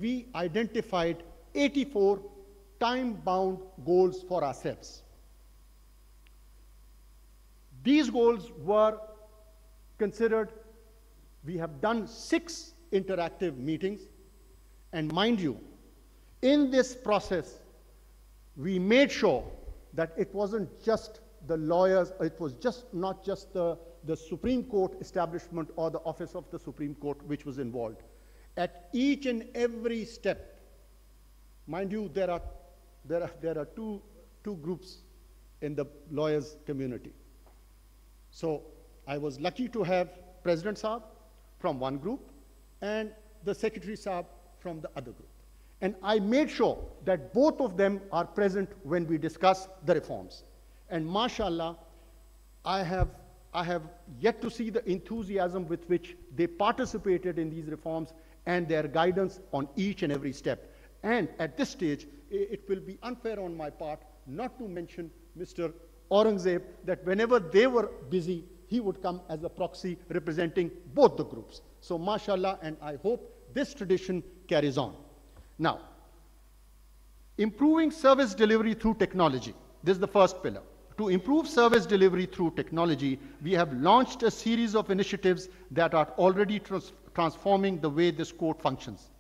we identified 84 time-bound goals for ourselves. These goals were considered. We have done 6 interactive meetings, and mind you, in this process, we made sure that it wasn't just the lawyers, it was not just the Supreme Court establishment or the Office of the Supreme Court which was involved. At each and every step, mind you, there are two groups in the lawyers community. So I was lucky to have President Saab from one group and the Secretary Saab from the other group. And I made sure that both of them are present when we discuss the reforms. And mashallah, I have yet to see the enthusiasm with which they participated in these reforms and their guidance on each and every step. And at this stage, it will be unfair on my part not to mention Mr. Aurangzeb, that whenever they were busy, he would come as a proxy representing both the groups. So mashallah, and I hope this tradition carries on. Now, improving service delivery through technology. This is the first pillar. To improve service delivery through technology, we have launched a series of initiatives that are already transforming the way this court functions.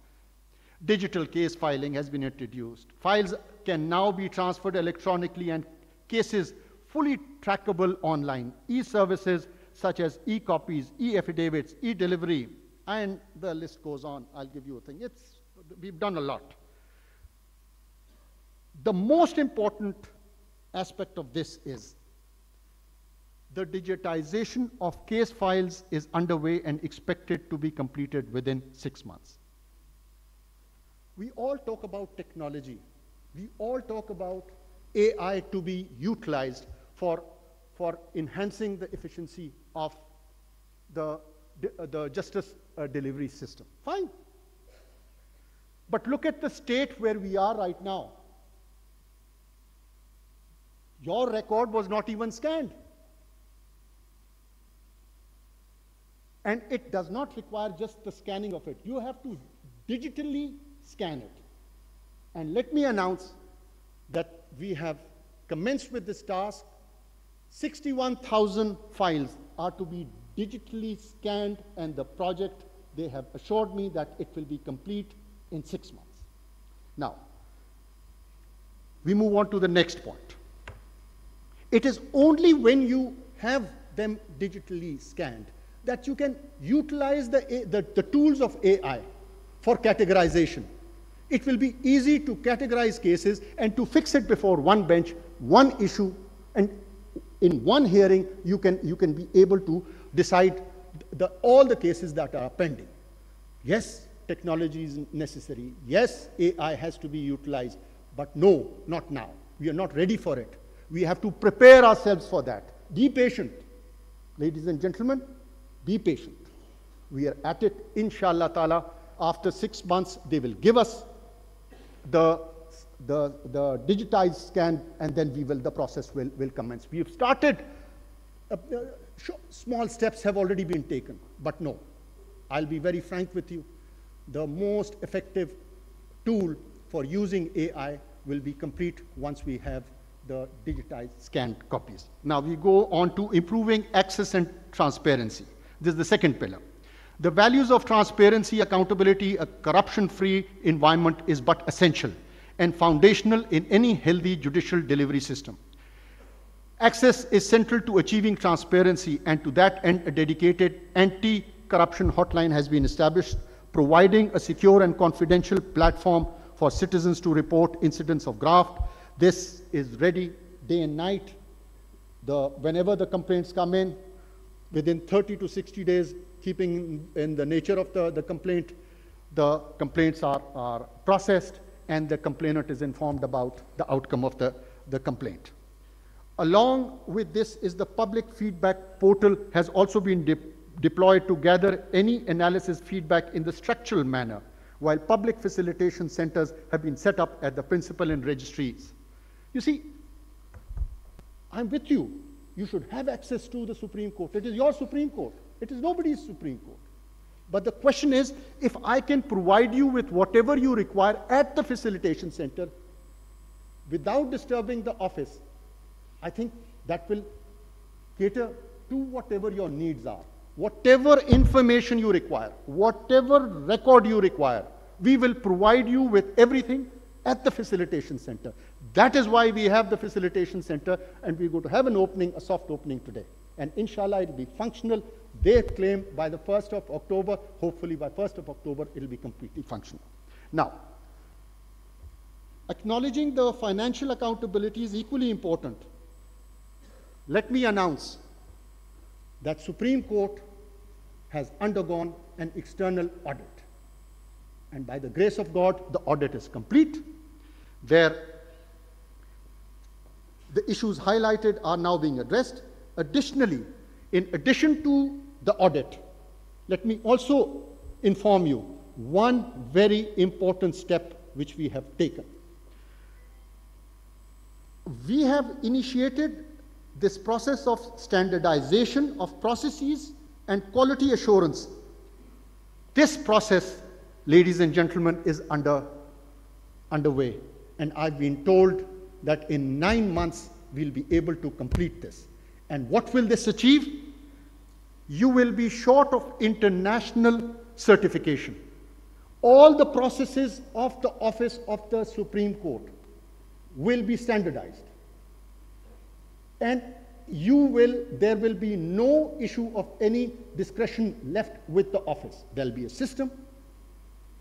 Digital case filing has been introduced. Files can now be transferred electronically and cases fully trackable online. E-services such as e-copies, e-affidavits, e-delivery, and the list goes on. I'll give you a thing. We've done a lot. The most important aspect of this is the digitization of case files is underway and expected to be completed within 6 months. We all talk about technology. We all talk about AI to be utilized for enhancing the efficiency of the justice delivery system. Fine. But look at the state where we are right now. Your record was not even scanned. And it does not require just the scanning of it. You have to digitally scan it. And let me announce that we have commenced with this task. 61,000 files are to be digitally scanned, and the project, they have assured me that it will be complete in 6 months. Now, we move on to the next point. It is only when you have them digitally scanned that you can utilize the tools of AI for categorization. It will be easy to categorize cases and to fix it before one bench, one issue, and in one hearing, you can be able to decide all the cases that are pending. Yes, technology is necessary. Yes, AI has to be utilized, but no, not now. We are not ready for it. We have to prepare ourselves for that. Be patient. Ladies and gentlemen, be patient. We are at it, inshallah ta'ala. After 6 months, they will give us the digitized scan, and then the process will commence. We have started, small steps have already been taken, but no, I'll be very frank with you. The most effective tool for using AI will be complete once we have the digitized scanned copies. Now we go on to improving access and transparency. This is the second pillar. The values of transparency, accountability, a corruption-free environment is but essential and foundational in any healthy judicial delivery system. Access is central to achieving transparency, and to that end, a dedicated anti-corruption hotline has been established, providing a secure and confidential platform for citizens to report incidents of graft. This is ready day and night. Whenever the complaints come in, within 30 to 60 days, keeping in the nature of the complaint, the complaints are processed, and the complainant is informed about the outcome of the complaint. Along with this is the public feedback portal has also been deployed to gather any analysis feedback in the structural manner, while public facilitation centers have been set up at the principal and registries. You see, I'm with you. You should have access to the Supreme Court. It is your Supreme Court. It is nobody's Supreme Court. But the question is, if I can provide you with whatever you require at the facilitation center without disturbing the office, I think that will cater to whatever your needs are. Whatever information you require, whatever record you require, we will provide you with everything at the facilitation center. That is why we have the facilitation center, and we're going to have an opening, a soft opening today. And inshallah, it will be functional. They claim by the 1st of October, hopefully by 1st of October, it will be completely functional. Now, acknowledging the financial accountability is equally important. Let me announce that Supreme Court has undergone an external audit. And by the grace of God, the audit is complete, where the issues highlighted are now being addressed. Additionally, in addition to the audit, let me also inform you one very important step which we have taken. We have initiated this process of standardization of processes and quality assurance. This process, ladies and gentlemen, is underway. And I've been told that in 9 months, we'll be able to complete this. And what will this achieve? You will be short of international certification. All the processes of the Office of the Supreme Court will be standardized. And there will be no issue of any discretion left with the office. There'll be a system,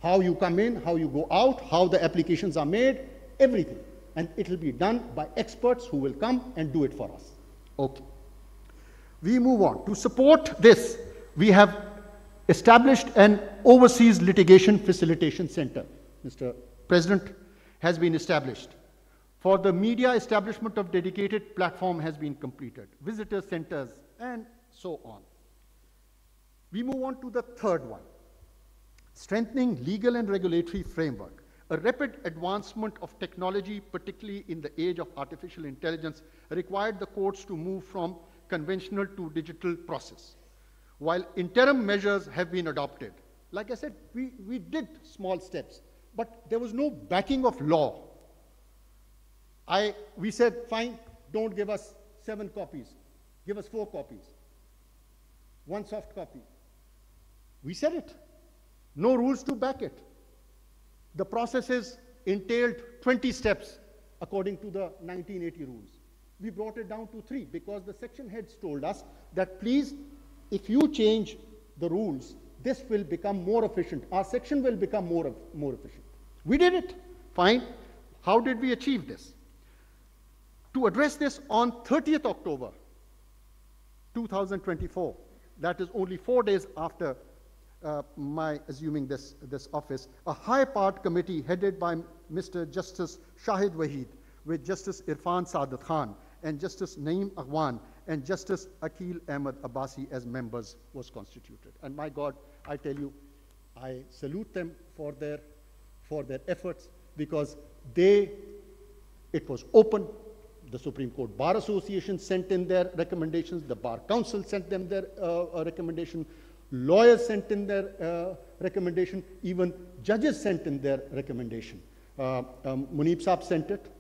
how you come in, how you go out, how the applications are made, everything. And it will be done by experts who will come and do it for us. Okay. We move on. To support this, we have established an overseas litigation facilitation center. Mr. President, has been established. For the media, establishment of dedicated platform has been completed, visitor centers, and so on. We move on to the third one, strengthening legal and regulatory framework. A rapid advancement of technology, particularly in the age of artificial intelligence, required the courts to move from conventional to digital process. While interim measures have been adopted, like I said, we did small steps, but there was no backing of law. We said, fine, don't give us 7 copies, give us 4 copies, 1 soft copy. We said it, no rules to back it. The processes entailed 20 steps according to the 1980 rules. We brought it down to 3 because the section heads told us that please, if you change the rules, this will become more efficient. Our section will become more efficient. We did it, fine. How did we achieve this? To address this, on 30th October 2024, that is only 4 days after my assuming this office, a high-part committee headed by Mr. Justice Shahid Waheed, with Justice Irfan Saadat Khan and Justice Naeem Aghwan and Justice Akil Ahmed Abbasi as members was constituted. And my God, I tell you, I salute them for their efforts, because it was open. The Supreme Court Bar Association sent in their recommendations, the Bar Council sent them their recommendation, lawyers sent in their recommendation, even judges sent in their recommendation. Munib Saab sent it,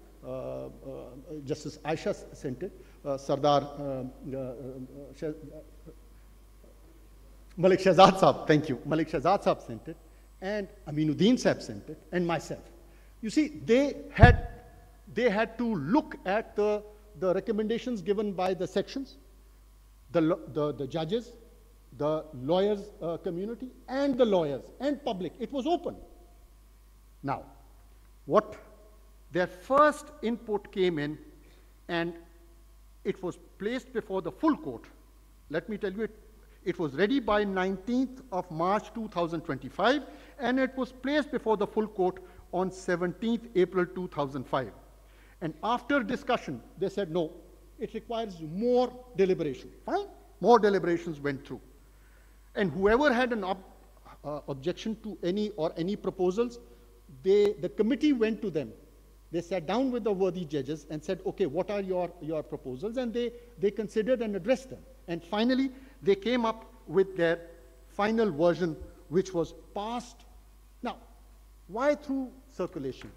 Justice Aisha sent it, Sardar Malik Shahzad Saab, thank you, Malik Shahzad Saab sent it, and Aminuddin Saab sent it, and myself. You see, they had to look at the recommendations given by the sections, the judges, the lawyers community, and the lawyers and public. It was open. Now, their first input came in, and it was placed before the full court. Let me tell you, it was ready by 19th of March 2025, and it was placed before the full court on 17th April 2005. And after discussion, they said, no, it requires more deliberation. Fine, more deliberations went through. And whoever had an objection to any proposals, the committee went to them. They sat down with the worthy judges and said, okay, what are your proposals? And they considered and addressed them. And finally, they came up with their final version which was passed. Now, why through circulation?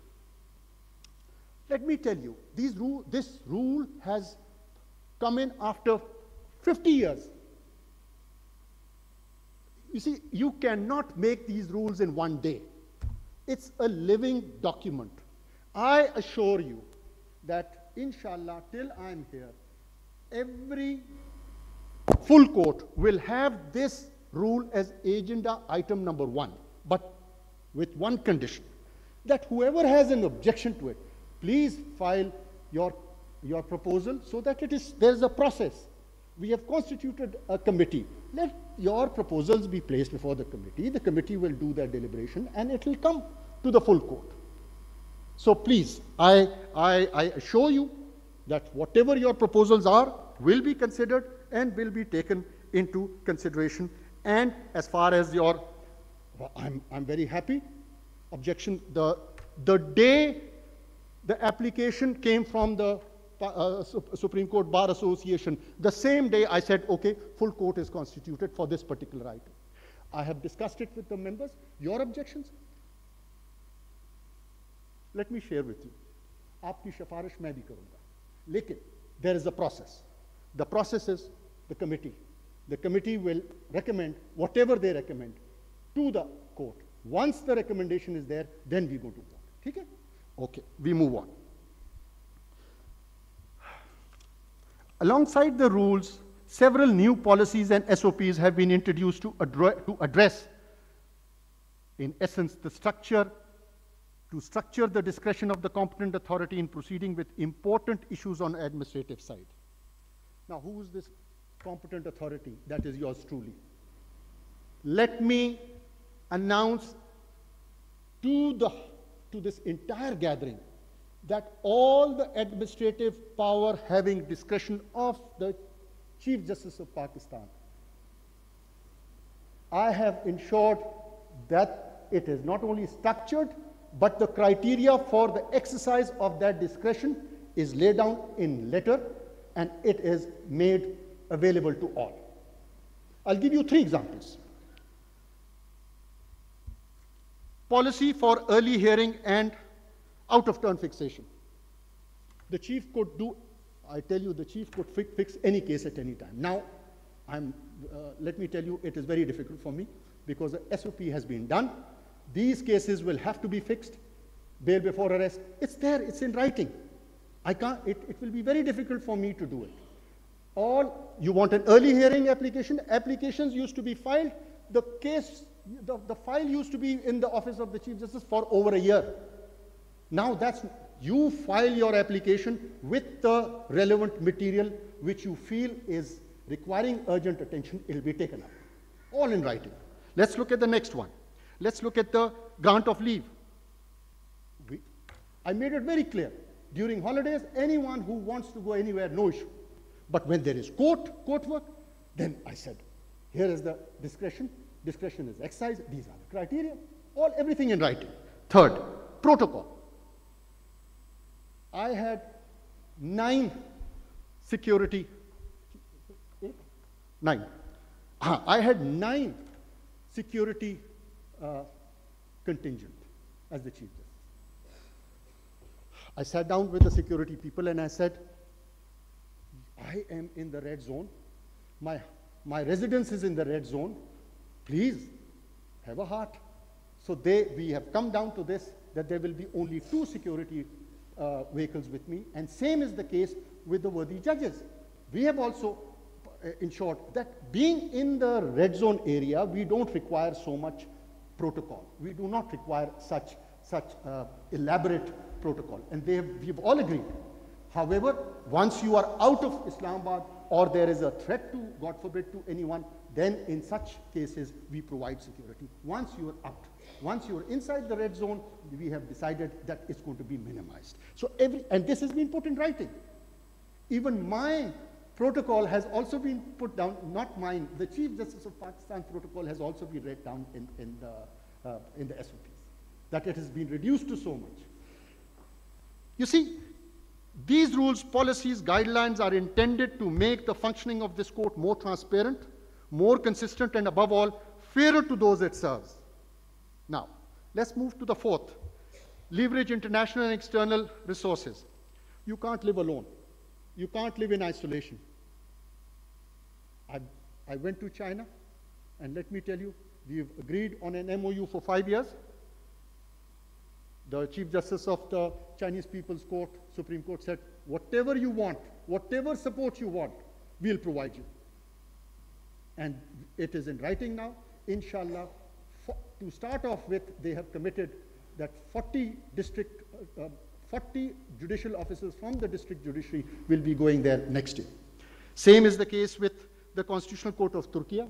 Let me tell you, this rule has come in after 50 years. You see, you cannot make these rules in one day. It's a living document. I assure you that, inshallah, till I'm here, every full court will have this rule as agenda item number 1, but with one condition, that whoever has an objection to it, please file your proposal so that there is a process. We have constituted a committee. Let your proposals be placed before the committee. The committee will do their deliberation and it will come to the full court. So please, I assure you that whatever your proposals are will be considered and will be taken into consideration. And as far as your, I'm very happy, objection, the day the application came from the Supreme Court Bar Association, the same day I said, okay, full court is constituted for this particular item. I have discussed it with the members. Your objections? Let me share with you. Aapki shafarish main bhi karunga. Lekin, there is a process. The process is the committee. The committee will recommend whatever they recommend to the court. Once the recommendation is there, then we go to court. Okay? Okay, we move on. Alongside the rules, several new policies and SOPs have been introduced to address, in essence, to structure the discretion of the competent authority in proceeding with important issues on the administrative side. Now, who is this competent authority? That is yours truly. Let me announce to this entire gathering that all the administrative power having discretion of the Chief Justice of Pakistan, I have ensured that it is not only structured, but the criteria for the exercise of that discretion is laid down in letter and it is made available to all. I'll give you 3 examples. Policy for early hearing and out-of-turn fixation. The chief could do, I tell you, the chief could fix any case at any time. Now, let me tell you, it is very difficult for me because the SOP has been done. These cases will have to be fixed. Bail before arrest, it's there, it's in writing. I can't, it will be very difficult for me to do it. You want an early hearing application? Applications used to be filed. The file used to be in the office of the Chief Justice for over a year. Now you file your application with the relevant material which you feel is requiring urgent attention, it will be taken up. All in writing. Let's look at the next one. Let's look at the grant of leave. I made it very clear. During holidays, anyone who wants to go anywhere, no issue. But when there is court work, then I said, here is the discretion. Discretion is exercised. These are the criteria. Everything in writing. Third, protocol. I had 9 security. 9. I had 9 security contingent as the Chief Justice. I sat down with the security people and I said, I am in the red zone. My residence is in the red zone. Please have a heart. So we have come down to this, that there will be only 2 security vehicles with me, and same is the case with the worthy judges. We have also ensured that being in the red zone area, we don't require so much protocol. We do not require such elaborate protocol, and we've all agreed. However, once you are out of Islamabad or there is a threat to, God forbid, to anyone, then in such cases we provide security. Once you are out, once you are inside the red zone, we have decided that it's going to be minimized. So and this has been put in writing. Even my protocol has also been put down, not mine. The Chief Justice of Pakistan protocol has also been read down in the SOPs, that it has been reduced to so much. You see, these rules, policies, guidelines are intended to make the functioning of this court more transparent, more consistent, and above all, fairer to those it serves. Now, let's move to the fourth. Leverage international and external resources. You can't live alone. You can't live in isolation. I went to China, and let me tell you, we've agreed on an MOU for 5 years. The Chief Justice of the Chinese People's Court, Supreme Court, said, whatever you want, whatever support you want, we'll provide you. And it is in writing now. Inshallah, to start off with, they have committed that 40 judicial officers from the district judiciary will be going there next year. Same is the case with the Constitutional Court of Turkey.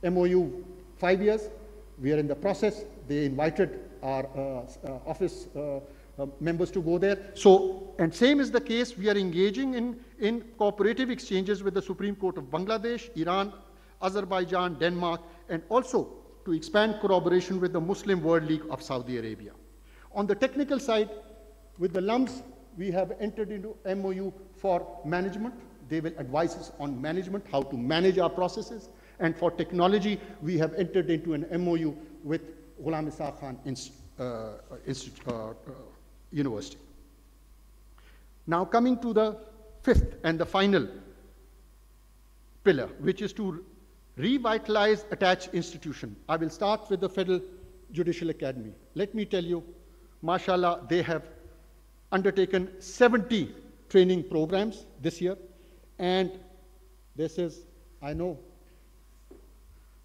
MOU 5 years. We are in the process. They invited our office members to go there. So, and same is the case, we are engaging in cooperative exchanges with the Supreme Court of Bangladesh, Iran, Azerbaijan, Denmark, and also to expand collaboration with the Muslim World League of Saudi Arabia. On the technical side, with the LUMS, we have entered into MOU for management. They will advise us on management, how to manage our processes. And for technology, we have entered into an MOU with Ghulam Isa Khan University. Now coming to the fifth and the final pillar, which is to revitalize attached institution. I will start with the Federal Judicial Academy. Let me tell you, mashallah, they have undertaken 70 training programs this year. And this is, I know,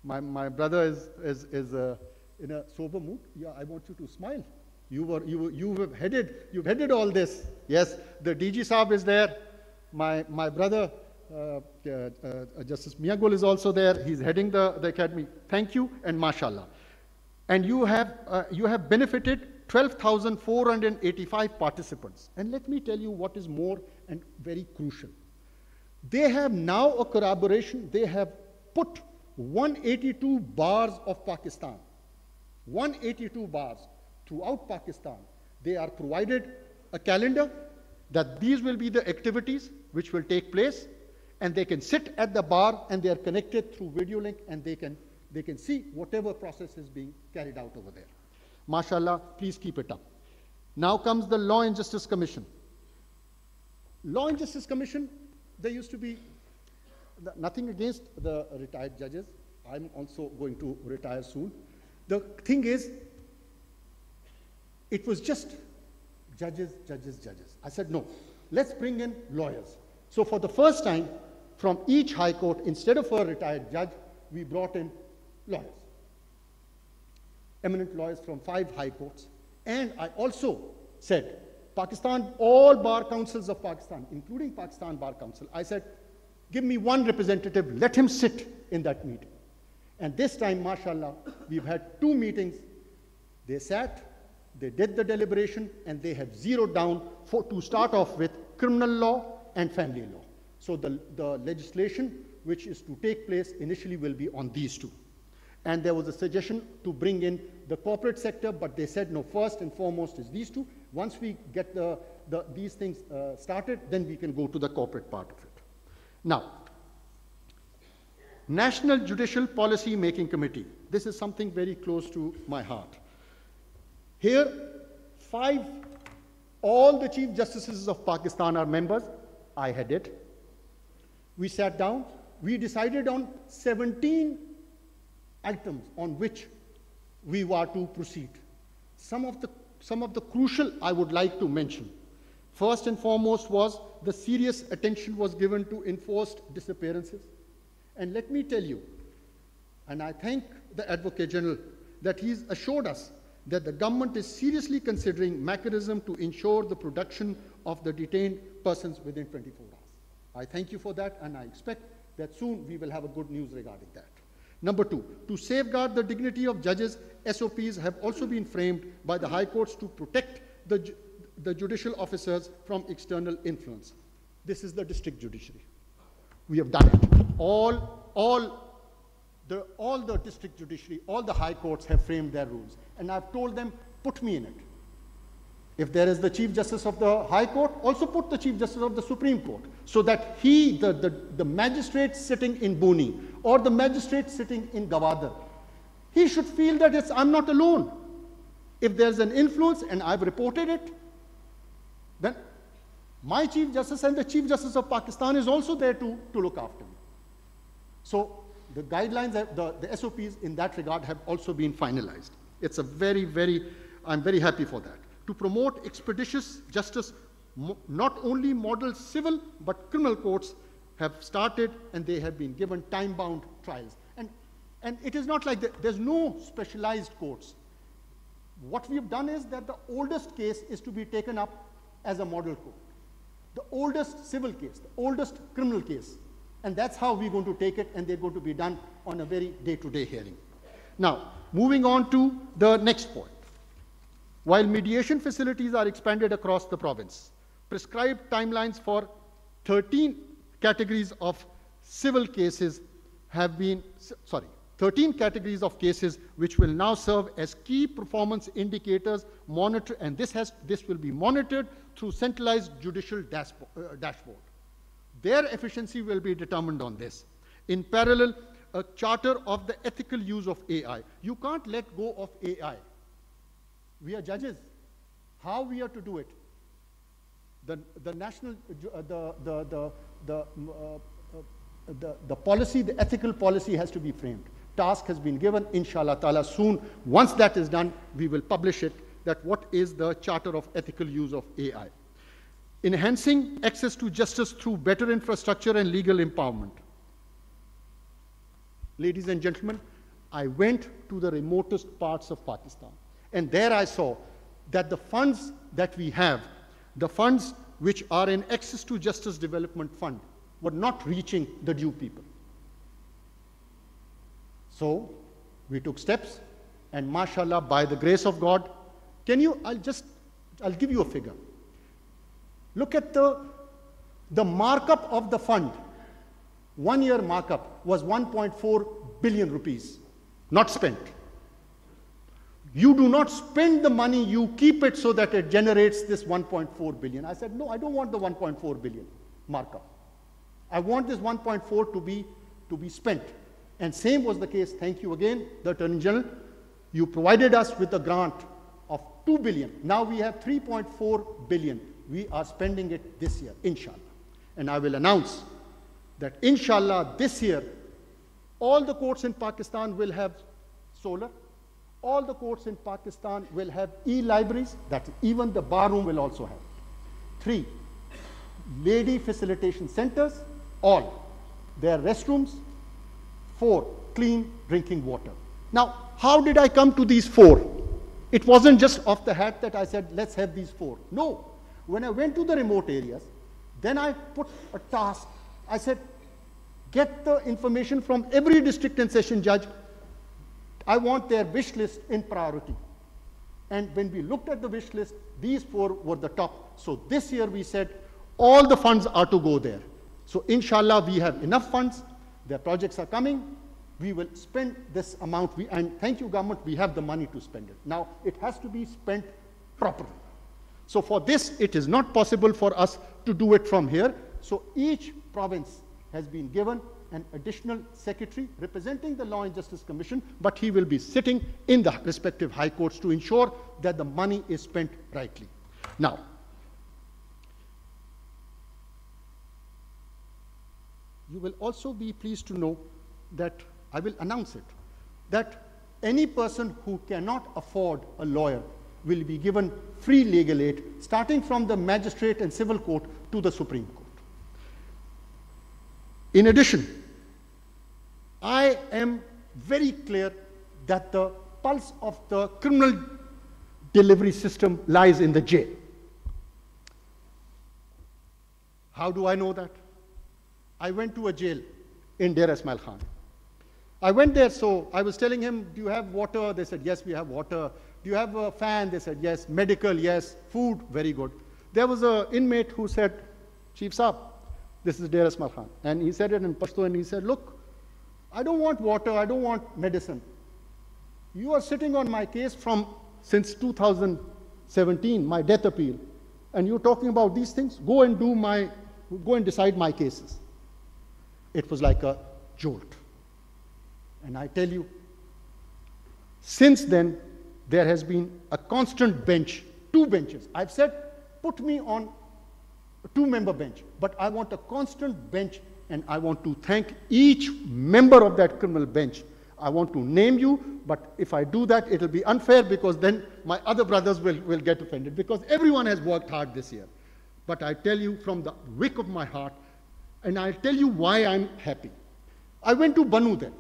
my brother is in a sober mood. Yeah, I want you to smile. You've headed all this. Yes, the DG Saab is there. My brother, Justice Miyagul is also there. He's heading the academy. Thank you and mashallah. And you have benefited 12,485 participants. And let me tell you what is more and very crucial. They have now a collaboration. They have put 182 bars of Pakistan, 182 bars throughout Pakistan. They are provided a calendar that these will be the activities which will take place, and they can sit at the bar and they are connected through video link, and they can see whatever process is being carried out over there. MashaAllah, please keep it up. Now comes the Law and Justice Commission. Law and Justice Commission, there used to be nothing against the retired judges. I'm also going to retire soon. The thing is, it was just judges, judges, judges. I said, no, let's bring in lawyers. So for the first time, from each high court, instead of a retired judge, we brought in lawyers. Eminent lawyers from 5 high courts. And I also said, Pakistan, all bar councils of Pakistan, including Pakistan Bar Council, I said, give me one representative, let him sit in that meeting. And this time, mashallah, we've had 2 meetings. They sat, they did the deliberation, and they have zeroed down to start off with criminal law and family law. So the legislation which is to take place initially will be on these 2. And there was a suggestion to bring in the corporate sector, but they said, no, first and foremost is these 2. Once we get these things started, then we can go to the corporate part of it. Now, National Judicial Policy Making Committee. This is something very close to my heart. Here, all the Chief Justices of Pakistan are members. I had it. We sat down. We decided on 17 items on which we were to proceed. Some of the crucial I would like to mention. First and foremost was the serious attention was given to enforced disappearances. And let me tell you, and I thank the Advocate General that he's assured us that the government is seriously considering mechanism to ensure the production of the detained persons within 24 hours. I thank you for that, and I expect that soon we will have a good news regarding that. Number 2, to safeguard the dignity of judges, SOPs have also been framed by the high courts to protect the judicial officers from external influence. This is the district judiciary. We have done it. All the district judiciary, all the high courts have framed their rules. And I've told them, put me in it. If there is the Chief Justice of the High Court, also put the Chief Justice of the Supreme Court, so that the magistrate sitting in Buni or the magistrate sitting in Gwadar He should feel that I'm not alone. If there's an influence and I've reported it, then my Chief Justice and the Chief Justice of Pakistan is also there to look after me. So the guidelines, the SOPs in that regard have also been finalized. It's a I'm very happy for that. To promote expeditious justice, not only model civil but criminal courts have started, and they have been given time-bound trials. And it is not like there's no specialized courts. What we've done is that the oldest case is to be taken up as a model court. The oldest civil case, the oldest criminal case. And that's how we're going to take it, and they're going to be done on a very day-to-day hearing. Now, moving on to the next point. While mediation facilities are expanded across the province, prescribed timelines for 13 categories of civil cases have been, 13 categories of cases which will now serve as key performance indicators, and this will be monitored through centralized judicial dashboard. Their efficiency will be determined on this. In parallel, a charter of the ethical use of AI. You can't let go of AI. We are judges. How we are to do it? The national, the policy, the ethical policy has to be framed. Task has been given, inshallah ta'ala, soon. Once that is done, we will publish it, that what is the charter of ethical use of AI. Enhancing access to justice through better infrastructure and legal empowerment. Ladies and gentlemen, I went to the remotest parts of Pakistan, and there I saw that the funds that we have, the funds which are in access to justice development fund, were not reaching the due people. So we took steps, and mashallah, by the grace of God, I'll give you a figure. Look at the markup of the fund. 1 year markup was 1.4 billion rupees, not spent. You do not spend the money, you keep it so that it generates this 1.4 billion. I said, no, I don't want the 1.4 billion markup. I want this 1.4 to be spent. And same was the case, thank you again, the Attorney General. You provided us with a grant of 2 billion. Now we have 3.4 billion. We are spending it this year, inshallah. And I will announce that inshallah this year, all the courts in Pakistan will have solar. All the courts in Pakistan will have e-libraries, that even the bar room will also have. 3, lady facilitation centers, all. Their restrooms. 4, clean drinking water. Now, how did I come to these 4? It wasn't just off the hat that I said, let's have these 4. No. When I went to the remote areas, then I put a task. I said, get the information from every district and session judge. I want their wish list in priority. And when we looked at the wish list, these 4 were the top. So this year we said, all the funds are to go there. So inshallah, we have enough funds. Their projects are coming. We will spend this amount. And thank you, government, we have the money to spend it. Now, it has to be spent properly. So for this, it is not possible for us to do it from here. So each province has been given an additional secretary representing the Law and Justice Commission, but he will be sitting in the respective high courts to ensure that the money is spent rightly. Now, you will also be pleased to know that, I will announce it, that any person who cannot afford a lawyer will be given free legal aid, starting from the magistrate and civil court to the Supreme Court. In addition, I am very clear that the pulse of the criminal delivery system lies in the jail. How do I know that? I went to a jail in Dera Ismail Khan. I went there, so I was telling him, do you have water? They said, yes, we have water. Do you have a fan? They said, yes. Medical, yes. Food, very good. There was an inmate who said, Chief Saab, this is Dera Ismail Khan. And he said it in Pashto, and he said, look, I don't want water, I don't want medicine. You are sitting on my case since 2017, my death appeal, and you're talking about these things? Go and decide my cases. It was like a jolt. And I tell you, Since then, there has been a constant bench, 2 benches. I've said, put me on a 2-member bench, but I want a constant bench, and I want to thank each member of that criminal bench. I want to name you, but if I do that, it'll be unfair, because then my other brothers will get offended, because everyone has worked hard this year. But I tell you from the wick of my heart, and I'll tell you why I'm happy. I went to Banu then.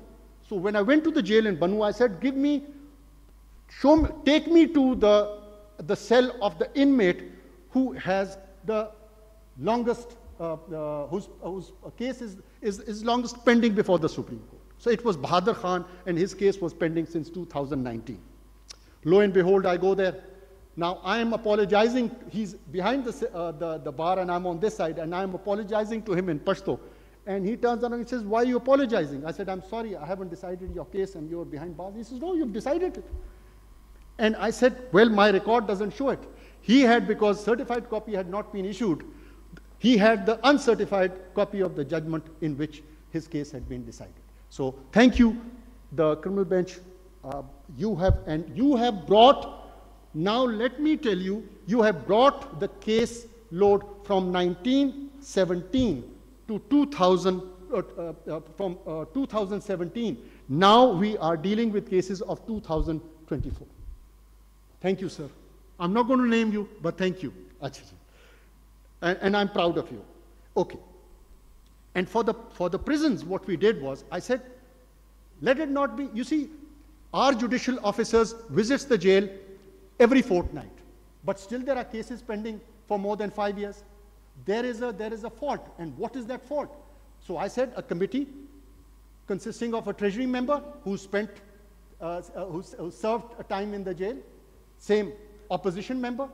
So when I went to the jail in Banu, I said, take me to the cell of the inmate who has the longest, whose case is longest pending before the Supreme Court. So it was Bahadur Khan, and his case was pending since 2019. Lo and behold, I go there. Now I am apologizing. He's behind the bar, and I'm on this side, and I'm apologizing to him in Pashto. And he turns around and says, "Why are you apologizing?" I said, "I'm sorry, I haven't decided your case, and you're behind bars." He says, "No, you've decided it." And I said, "Well, my record doesn't show it." He had, because certified copy had not been issued, he had the uncertified copy of the judgment in which his case had been decided. So thank you, the criminal bench. You have brought, now let me tell you, you have brought the case load from 1917 to 2017. Now we are dealing with cases of 2024. Thank you, sir. I'm not going to name you, but thank you. And I'm proud of you. Okay. And for the prisons, what we did was, I said, let it not be, you see, our judicial officers visits the jail every fortnight, but still there are cases pending for more than 5 years. There is a fault, and what is that fault? So I said, a committee consisting of a treasury member who spent, who served a time in the jail, same opposition member,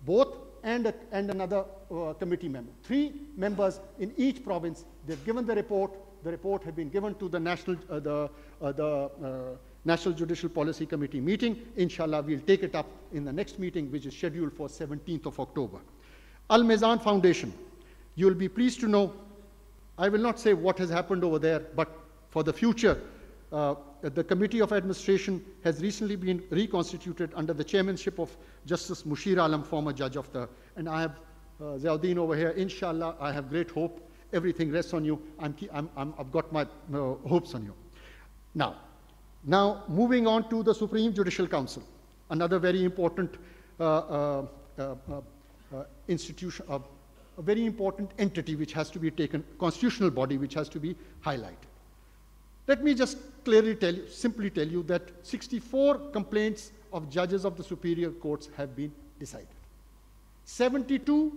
both, and another committee member. 3 members in each province. They've given the report. The report had been given to the National Judicial Policy Committee meeting. Inshallah, we'll take it up in the next meeting, which is scheduled for 17th of October. Al-Mizan Foundation, you'll be pleased to know, I will not say what has happened over there, but for the future, the Committee of Administration has recently been reconstituted under the chairmanship of Justice Mushir Alam, former judge of the, and I have Ziauddin over here. Inshallah, I have great hope. Everything rests on you. I've got my hopes on you. Now, moving on to the Supreme Judicial Council, another very important institution, a very important entity which has to be taken, constitutional body which has to be highlighted. Let me just clearly tell you, simply tell you that 64 complaints of judges of the superior courts have been decided. 72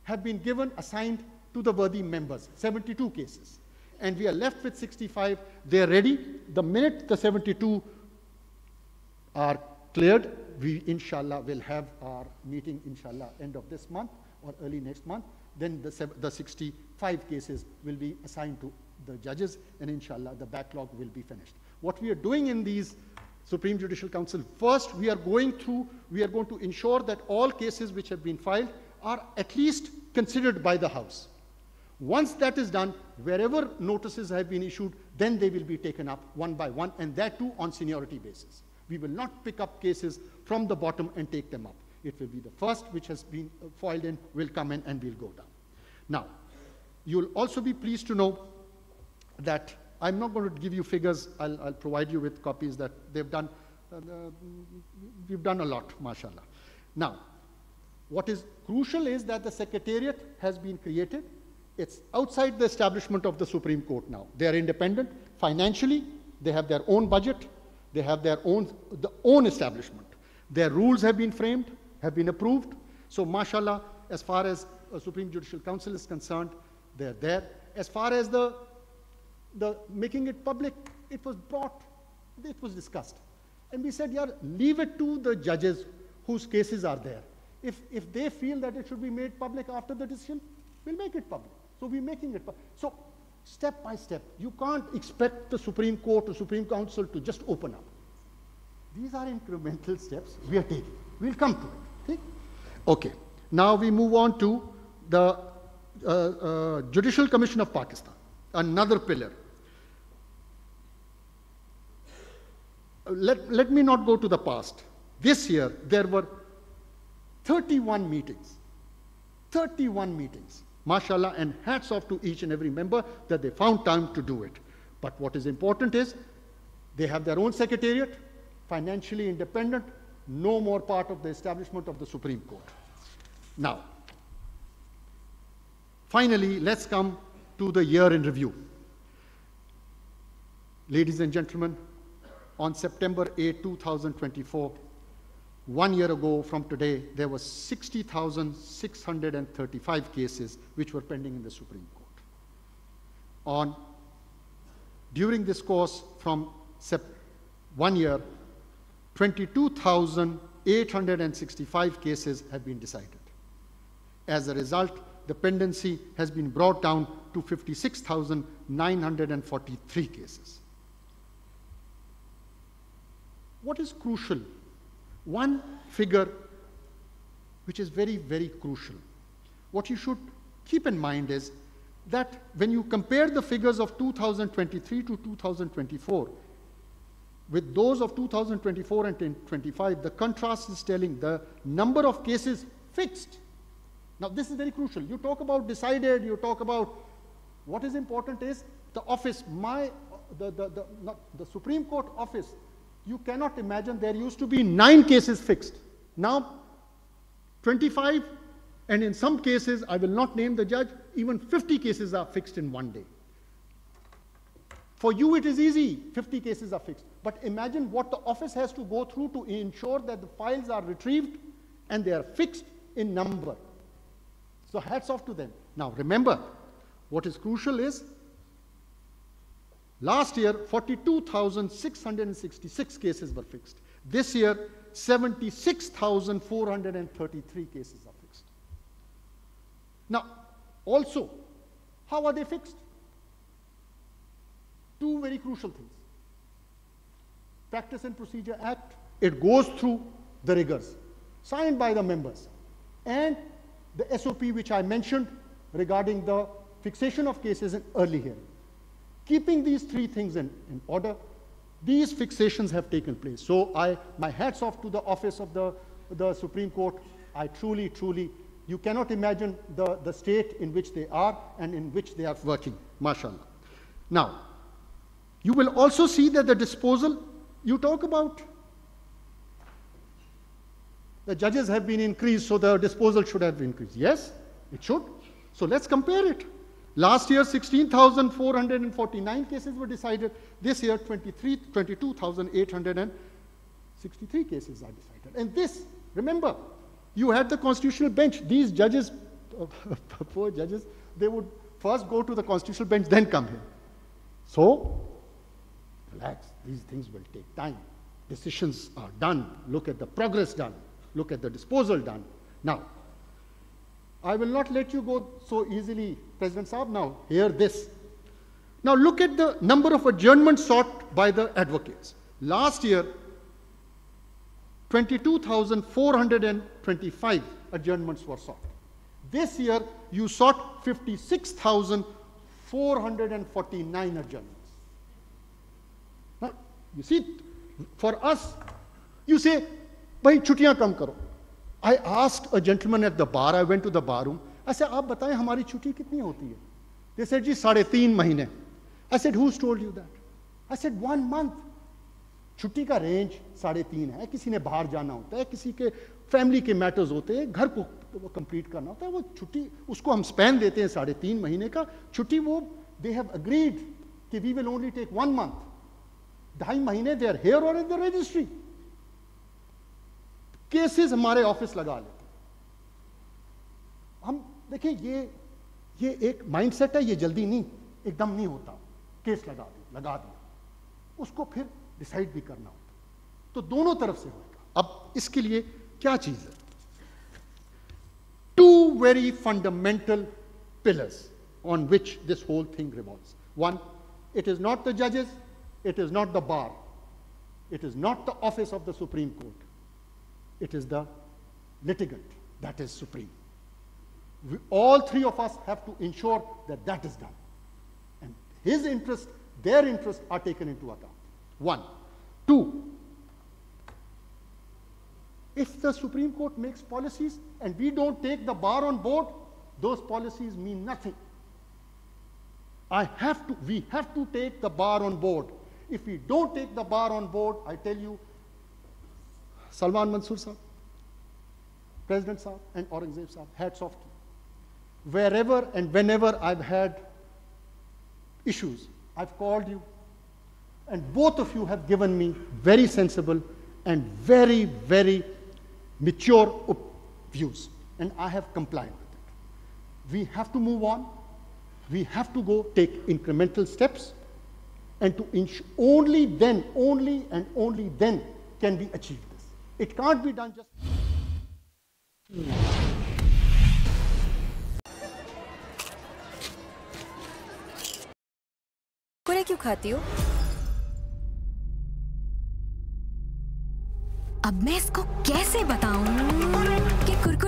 have been assigned to the worthy members, 72 cases. And we are left with 65. They are ready. The minute the 72 are cleared, we inshallah will have our meeting, inshallah, end of this month or early next month. Then the 65 cases will be assigned to the judges, and inshallah the backlog will be finished. What we are doing in these Supreme Judicial Council, first we are going to ensure that all cases which have been filed are at least considered by the House. Once that is done, wherever notices have been issued, then they will be taken up one by one, and that too on seniority basis. We will not pick up cases from the bottom and take them up. It will be the first which has been filed in, will come in and will go down. Now, you'll also be pleased to know that I'm not going to give you figures. I'll provide you with copies that they've done. We've done a lot, mashallah. Now, what is crucial is that the Secretariat has been created. It's outside the establishment of the Supreme Court now. They are independent. Financially, they have their own budget. They have their own establishment. Their rules have been framed, have been approved. So, mashallah, as far as the Supreme Judicial Council is concerned, they're there. As far as the making it public, it was brought, it was discussed. And we said, yeah, leave it to the judges whose cases are there. If they feel that it should be made public after the decision, we'll make it public. So we're making it public. So step by step, you can't expect the Supreme Court or Supreme Council to just open up. These are incremental steps we are taking. We'll come to it. Okay? Okay. Now we move on to the Judicial Commission of Pakistan, another pillar. let me not go to the past. This year, there were 31 meetings. 31 meetings. MashaAllah, and hats off to each and every member that they found time to do it. But what is important is, they have their own secretariat, financially independent, no more part of the establishment of the Supreme Court. Now, finally, let's come to the year in review. Ladies and gentlemen, on September 8, 2024, 1 year ago from today, there were 60,635 cases which were pending in the Supreme Court. During this course from 1 year, 22,865 cases have been decided. As a result, the pendency has been brought down to 56,943 cases. What is crucial? One figure which is very, very crucial. What you should keep in mind is that when you compare the figures of 2023 to 2024 with those of 2024 and 2025, the contrast is telling the number of cases fixed. Now, this is very crucial. You talk about decided, you talk about what is important is the office, the Supreme Court office. You cannot imagine there used to be 9 cases fixed. Now, 25, and in some cases, I will not name the judge, even 50 cases are fixed in one day. For you, it is easy, 50 cases are fixed. But imagine what the office has to go through to ensure that the files are retrieved and they are fixed in number. So hats off to them. Now, remember, what is crucial is, last year, 42,666 cases were fixed. This year, 76,433 cases are fixed. Now, also, how are they fixed? 2 very crucial things. Practice and Procedure Act, it goes through the rigors, signed by the members, and the SOP which I mentioned regarding the fixation of cases in early hearing. Keeping these 3 things in order, these fixations have taken place. So my hats off to the office of the Supreme Court. I truly, you cannot imagine the state in which they are and in which they are working, mashallah. Now, you will also see that the disposal, you talk about the judges have been increased, so the disposal should have increased. Yes, it should. So let's compare it. Last year, 16,449 cases were decided. This year, 22,863 cases are decided. And this, remember, you had the constitutional bench. These judges, poor judges, they would first go to the constitutional bench, then come here. So, relax. These things will take time. Decisions are done. Look at the progress done. Look at the disposal done. Now, I will not let you go so easily, President Saab. Now, hear this. Now, look at the number of adjournments sought by the advocates. Last year, 22,425 adjournments were sought. This year, you sought 56,449 adjournments. Now, you see, for us, you say, bhai, chutiyan kam karo. I asked a gentleman at the bar, I went to the bar room, I said, aap bataye, hamari chutti kitni hoti hai? They said, ji, 3.5 mahine. I said, who's told you that? I said, 1 month. छुट्टी का range 3.5 है, किसी ने बाहर जाना होता है, किसी के फैमिली के मैटर्स होते हैं, घर को कंप्लीट करना होता है, वो छुट्टी उसको हम स्पैन देते हैं 3.5 महीने का छुट्टी. वो दे हैव अग्रीड कि we will only take 1 month. 2.5 महीने दे आर हियर और इन द रजिस्ट्री. केसेस हमारे ऑफिस लगा लेते हैं. हम देखिए, ये एक माइंडसेट है, ये जल्दी नहीं, एकदम नहीं होता. केस लगा दिया, उसको फिर डिसाइड भी करना होता. तो दोनों तरफ से होगा. अब इसके लिए क्या चीज है? 2 very fundamental pillars on which this whole thing revolves. 1, it is not the judges, it is not the bar, it is not the office of the Supreme Court, it is the litigant, that is supreme. All 3 of us have to ensure that that is done, and his interest, their interests are taken into account. 1. 2, If the Supreme Court makes policies and we don't take the bar on board, those policies mean nothing. We have to take the bar on board. If we don't take the bar on board, I tell you, Salman Mansoor Sahab, President Sahab, and Aurangzeb Sahab, hats off to you. Wherever and whenever I've had issues, I've called you, and both of you have given me very sensible and very, very mature views, and I have complied with it. We have to move on. We have to go take incremental steps, and only then can we achieve this. It can't be done just... Kurkure क्यों खाती हो? अब मैं इसको कैसे बताऊं कि कुरकुरे